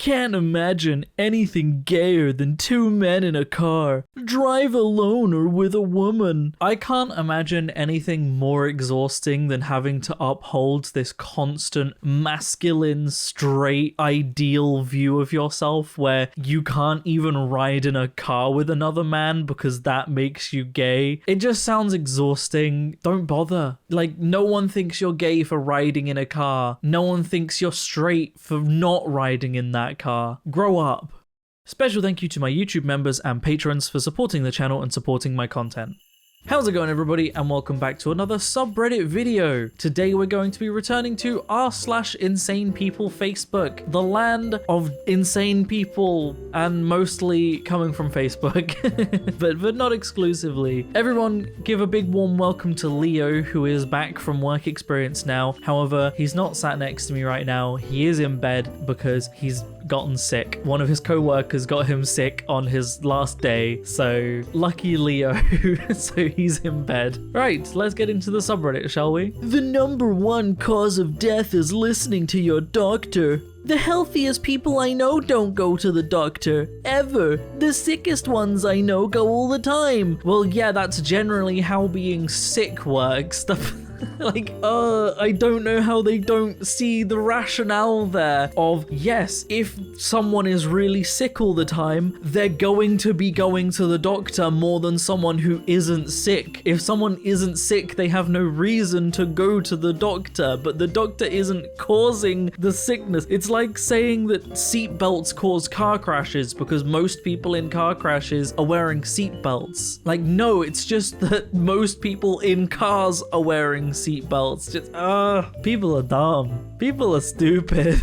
can't imagine anything gayer than two men in a car. Drive alone or with a woman. I can't imagine anything more exhausting than having to uphold this constant masculine, straight, ideal view of yourself where you can't even ride in a car with another man because that makes you gay. It just sounds exhausting. Don't bother. Like, no one thinks you're gay for riding in a car. No one thinks you're straight for not riding in that car. Grow up. Special thank you to my YouTube members and patrons for supporting the channel and supporting my content. How's it going, everybody, and welcome back to another subreddit video. Today we're going to be returning to r/insane people Facebook, the land of insane people, and mostly coming from Facebook, but not exclusively. Everyone give a big warm welcome to Leo, who is back from work experience now. However, he's not sat next to me right now. He is in bed because he's gotten sick. One of his co-workers got him sick on his last day, so lucky Leo. So he's in bed. Right, let's get into the subreddit, shall we? The #1 cause of death is listening to your doctor. The healthiest people I know don't go to the doctor, ever. The sickest ones I know go all the time. Well, yeah, that's generally how being sick works. Like, I don't know how they don't see the rationale there of, yes, if someone is really sick all the time, they're going to be going to the doctor more than someone who isn't sick. If someone isn't sick, they have no reason to go to the doctor, but the doctor isn't causing the sickness. It's like saying that seatbelts cause car crashes because most people in car crashes are wearing seatbelts. Like, no, it's just that most people in cars are wearing seatbelts. Just people are dumb. People are stupid.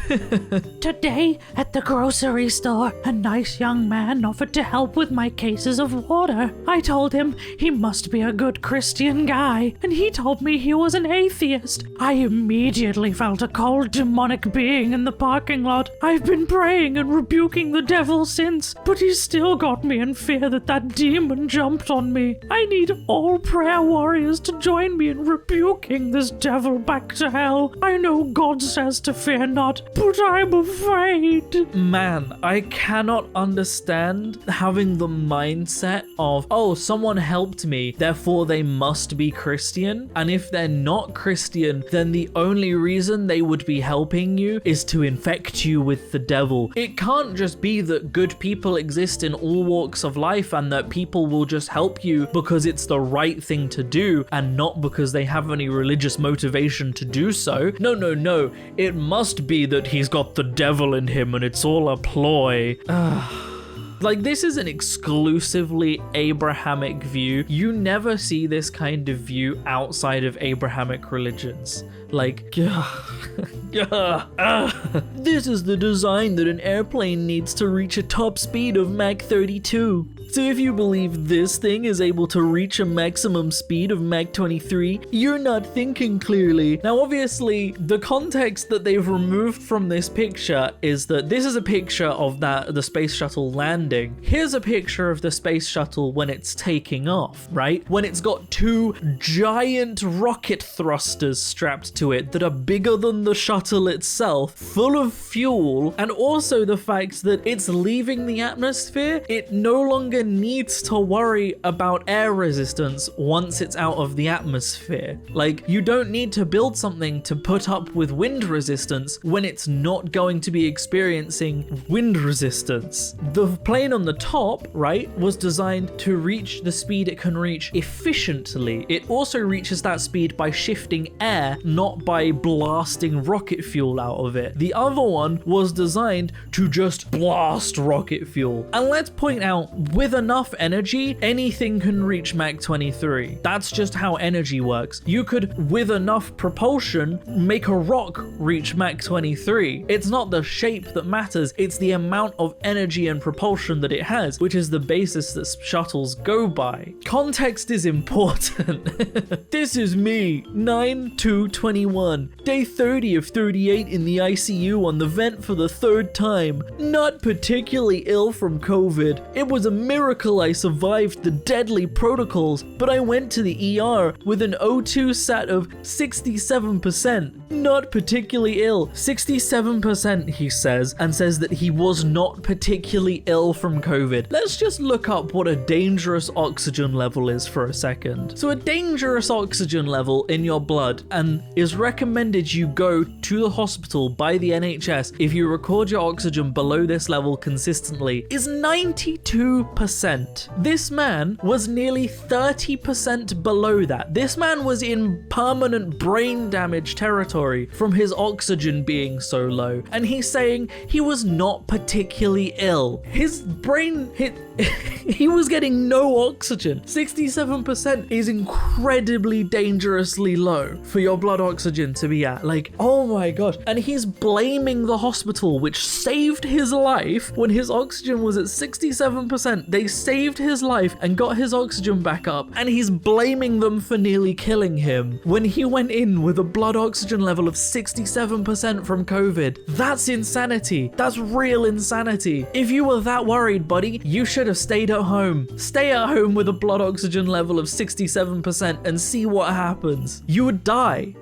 Today at the grocery store, a nice young man offered to help with my cases of water. I told him he must be a good Christian guy, and he told me he was an atheist. I immediately felt a cold demonic being in the parking lot. I've been praying and rebuking the devil since, but he still got me in fear that demon jumped on me. I need all prayer warriors to join me in rebuking this devil back to hell. I know God says to fear not, but I'm afraid. Man, I cannot understand having the mindset of, oh, someone helped me, therefore they must be Christian. And if they're not Christian, then the only reason they would be helping you is to infect you with the devil. It can't just be that good people exist in all walks of life and that people will just help you because it's the right thing to do and not because they have any religious motivation to do so. No. It must be that he's got the devil in him and it's all a ploy. Like, this is an exclusively Abrahamic view. You never see this kind of view outside of Abrahamic religions. Like, this is the design that an airplane needs to reach a top speed of Mach 32. So if you believe this thing is able to reach a maximum speed of Mach 23, you're not thinking clearly. Now, obviously, the context that they've removed from this picture is that this is a picture of the space shuttle landing. Here's a picture of the space shuttle when it's taking off, right? When it's got two giant rocket thrusters strapped to it that are bigger than the shuttle itself, full of fuel, and also the fact that it's leaving the atmosphere. It no longer needs to worry about air resistance once it's out of the atmosphere. Like, you don't need to build something to put up with wind resistance when it's not going to be experiencing wind resistance. The plane on the top, right, was designed to reach the speed it can reach efficiently. It also reaches that speed by shifting air, not by blasting rocket fuel out of it. The other one was designed to just blast rocket fuel. And let's point out, with enough energy, anything can reach Mach 23. That's just how energy works. You could, with enough propulsion, make a rock reach Mach 23. It's not the shape that matters, it's the amount of energy and propulsion that it has, which is the basis that shuttles go by. Context is important. This is me, 9/2/20 21. Day 30 of 38 in the ICU on the vent for the third time. Not particularly ill from COVID. It was a miracle I survived the deadly protocols, but I went to the ER with an O2 sat of 67%. Not particularly ill. 67% he says, and says that he was not particularly ill from COVID. Let's just look up what a dangerous oxygen level is for a second. So a dangerous oxygen level in your blood and is recommended you go to the hospital by the NHS if you record your oxygen below this level consistently is 92%. This man was nearly 30% below that. This man was in permanent brain damage territory from his oxygen being so low, and he's saying he was not particularly ill. His brain he was getting no oxygen. 67% is incredibly dangerously low for your blood oxygen to be at. Like, oh my gosh. And he's blaming the hospital, which saved his life when his oxygen was at 67%. They saved his life and got his oxygen back up, and he's blaming them for nearly killing him when he went in with a blood oxygen level of 67% from COVID. That's insanity. That's real insanity. If you were that worried, buddy, you should have stayed at home. Stay at home with a blood oxygen level of 67% and see what happens. You would die.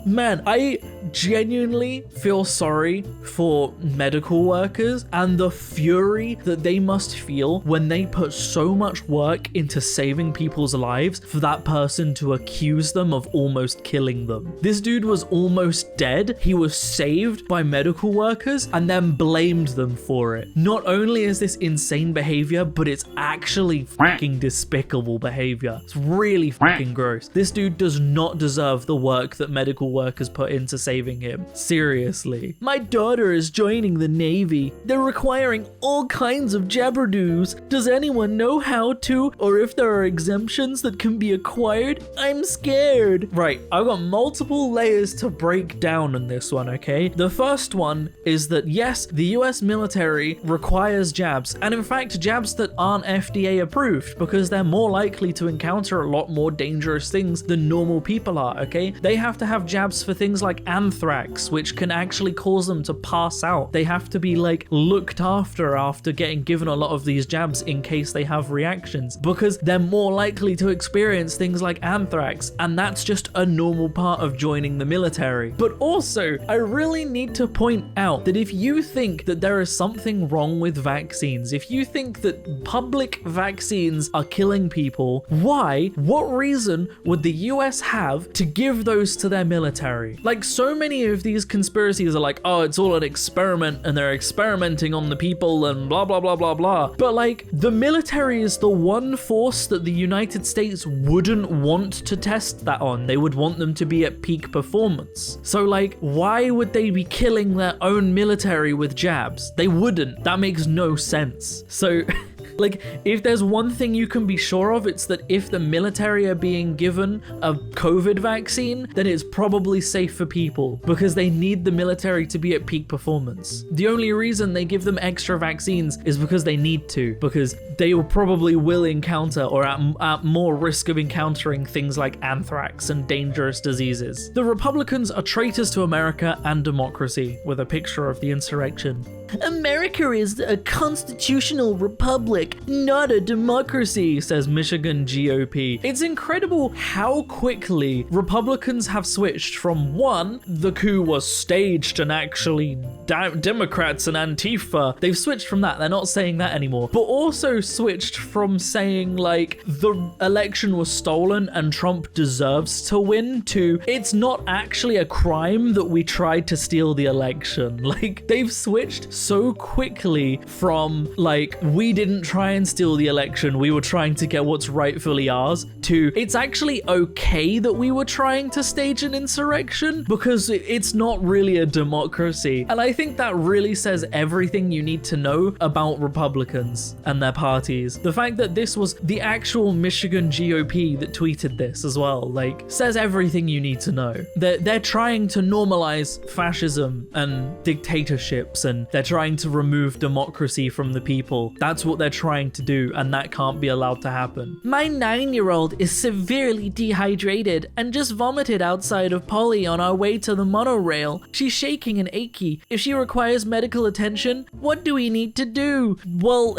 Man, I genuinely feel sorry for medical workers and the fury that they must feel when they put so much work into saving people's lives for that person to accuse them of almost killing them. This dude was almost dead. He was saved by medical workers and then blamed them for it. Not only is this insane behavior, but it's actually fucking despicable behavior. It's really fucking gross. This dude does not deserve the work that medical workers put into saving him. Seriously. My daughter is joining the Navy. They're requiring all kinds of jabberdoos. Does anyone know how to, or if there are exemptions that can be acquired? I'm scared. Right, I've got multiple layers to break down on this one, okay? The first one is that yes, the US military requires jabs, and in fact jabs that aren't FDA approved because they're more likely to encounter a lot more dangerous things than normal people are, okay? They have to have jabs for things like anthrax, which can actually cause them to pass out. They have to be like looked after getting given a lot of these jabs in case they have reactions, because they're more likely to experience things like anthrax, and that's just a normal part of joining the military. But also, I really need to point out that if you think that there is something wrong with vaccines, if you think that public vaccines are killing people, what reason would the US have to give those to their military? Like, so many of these conspiracies are like, oh, it's all an experiment and they're experimenting on the people and blah blah blah blah blah. But like, the military is the one force that the United States wouldn't want to test that on. They would want them to be at peak performance. So like, why would they be killing their own military with jabs? They wouldn't. That makes no sense. So like, if there's one thing you can be sure of, it's that if the military are being given a COVID vaccine, then it's probably safe for people because they need the military to be at peak performance. The only reason they give them extra vaccines is because they need to, because they probably will encounter or at more risk of encountering things like anthrax and dangerous diseases. The Republicans are traitors to America and democracy, with a picture of the insurrection. America is a constitutional republic, not a democracy, says Michigan GOP. It's incredible how quickly Republicans have switched from one, the coup was staged and actually Democrats and Antifa. They've switched from that. They're not saying that anymore. But also switched from saying like the election was stolen and Trump deserves to win to it's not actually a crime that we tried to steal the election. Like, they've switched so quickly from like, we didn't try and steal the election, we were trying to get what's rightfully ours, to it's actually okay that we were trying to stage an insurrection because it's not really a democracy. And I think that really says everything you need to know about Republicans and their parties. The fact that this was the actual Michigan GOP that tweeted this as well, like, says everything you need to know. They're trying to normalize fascism and dictatorships, and they're trying to remove democracy from the people. That's what they're trying to do, and that can't be allowed to happen. My 9-year-old is severely dehydrated and just vomited outside of Polly on our way to the monorail. She's shaking and achy. If she requires medical attention, what do we need to do? Well...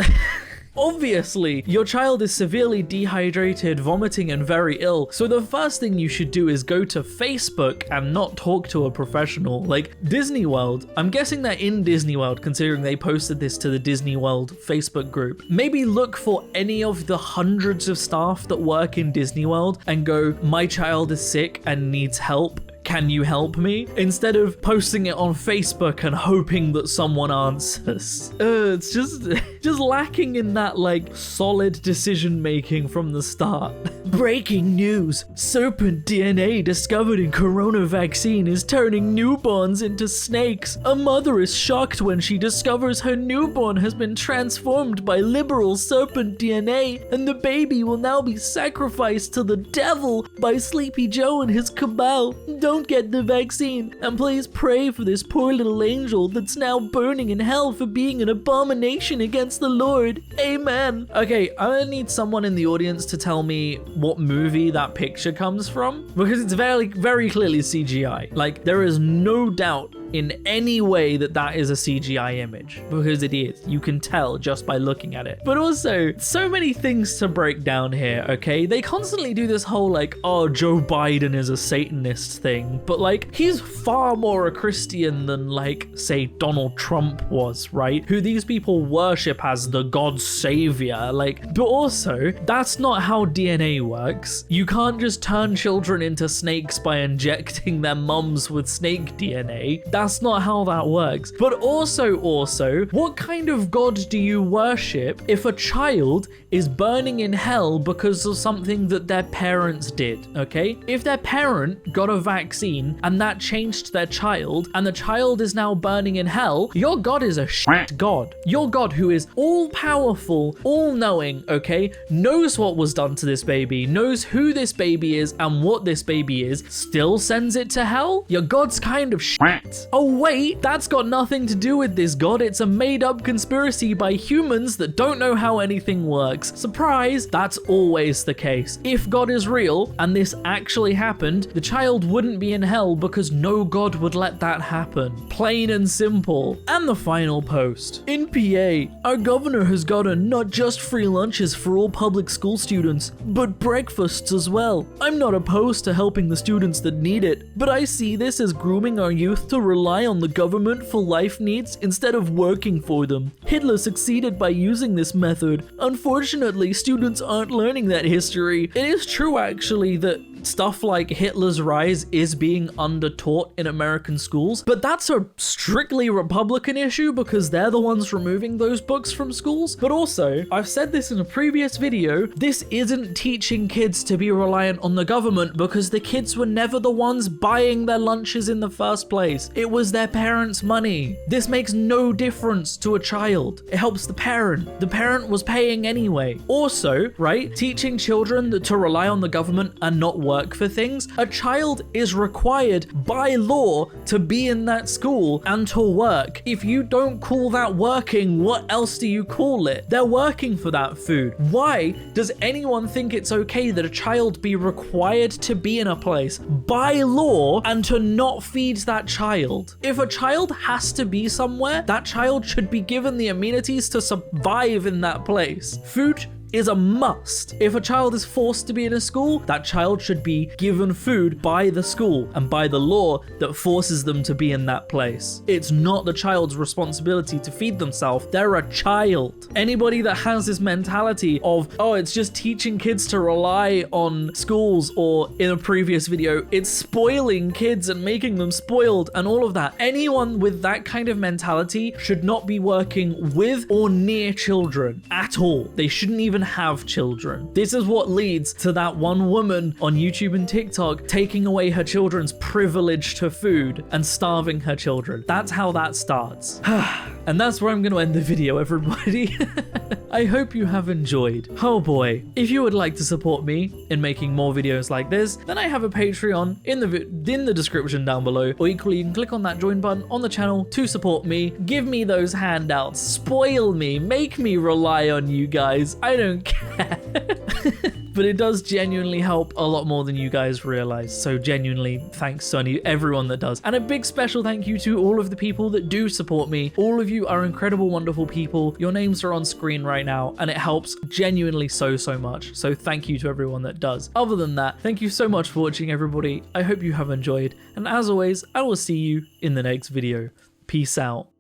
Obviously, your child is severely dehydrated, vomiting, and very ill, so the first thing you should do is go to Facebook and not talk to a professional. Like Disney World, I'm guessing they're in Disney World considering they posted this to the Disney World Facebook group. Maybe look for any of the hundreds of staff that work in Disney World and go, my child is sick and needs help. Can you help me? Instead of posting it on Facebook and hoping that someone answers. It's just lacking in that like solid decision making from the start. Breaking news. Serpent DNA discovered in corona vaccine is turning newborns into snakes. A mother is shocked when she discovers her newborn has been transformed by liberal serpent DNA, and the baby will now be sacrificed to the devil by Sleepy Joe and his cabal. Don't get the vaccine, and please pray for this poor little angel that's now burning in hell for being an abomination against the Lord. Amen. Okay, I'm gonna need someone in the audience to tell me what movie that picture comes from, because it's very, very clearly CGI. Like, there is no doubt in any way that that is a CGI image, because it is. You can tell just by looking at it. But also, so many things to break down here, okay? They constantly do this whole like, oh, Joe Biden is a Satanist thing, but like, he's far more a Christian than like, say, Donald Trump was, right? Who these people worship as the God savior, like, but also, that's not how DNA works. You can't just turn children into snakes by injecting their mums with snake DNA. That's not how that works. But also, what kind of God do you worship if a child is burning in hell because of something that their parents did, okay? If their parent got a vaccine and that changed their child, and the child is now burning in hell, your God is a shit God. Your God, who is all-powerful, all-knowing, okay, knows what was done to this baby, knows who this baby is and what this baby is, still sends it to hell? Your God's kind of shit. Oh wait, that's got nothing to do with this God. It's a made-up conspiracy by humans that don't know how anything works. Surprise, that's always the case. If God is real and this actually happened, the child wouldn't be in hell because no God would let that happen. Plain and simple. And the final post. In PA, our governor has gotten not just free lunches for all public school students, but breakfasts as well. I'm not opposed to helping the students that need it, but I see this as grooming our youth to rely on the government for life needs instead of working for them. Hitler succeeded by using this method. Unfortunately, students aren't learning that history. It is true actually that stuff like Hitler's rise is being undertaught in American schools, but that's a strictly Republican issue because they're the ones removing those books from schools. But also, I've said this in a previous video, this isn't teaching kids to be reliant on the government because the kids were never the ones buying their lunches in the first place. It was their parents' money. This makes no difference to a child. It helps the parent. The parent was paying anyway. Also, right, teaching children to rely on the government and not work for things. A child is required by law to be in that school and to work. If you don't call that working, what else do you call it? They're working for that food. Why does anyone think it's okay that a child be required to be in a place by law and to not feed that child? If a child has to be somewhere, that child should be given the amenities to survive in that place. Food is a must. If a child is forced to be in a school, that child should be given food by the school and by the law that forces them to be in that place. It's not the child's responsibility to feed themselves. They're a child. Anybody that has this mentality of, oh, it's just teaching kids to rely on schools, or in a previous video, it's spoiling kids and making them spoiled and all of that. Anyone with that kind of mentality should not be working with or near children at all. They shouldn't even have children. This is what leads to that one woman on YouTube and TikTok taking away her children's privilege to food and starving her children. That's how that starts. And that's where I'm going to end the video, everybody. I hope you have enjoyed. Oh boy, if you would like to support me in making more videos like this, then I have a Patreon in the description down below, or equally you can click on that join button on the channel to support me. Give me those handouts, spoil me, make me rely on you guys. I don't care. But it does genuinely help a lot more than you guys realize. So genuinely, thanks to everyone that does. And a big special thank you to all of the people that do support me. All of you are incredible, wonderful people. Your names are on screen right now, and it helps genuinely so much. So thank you to everyone that does. Other than that, thank you so much for watching, everybody. I hope you have enjoyed. And as always, I will see you in the next video. Peace out.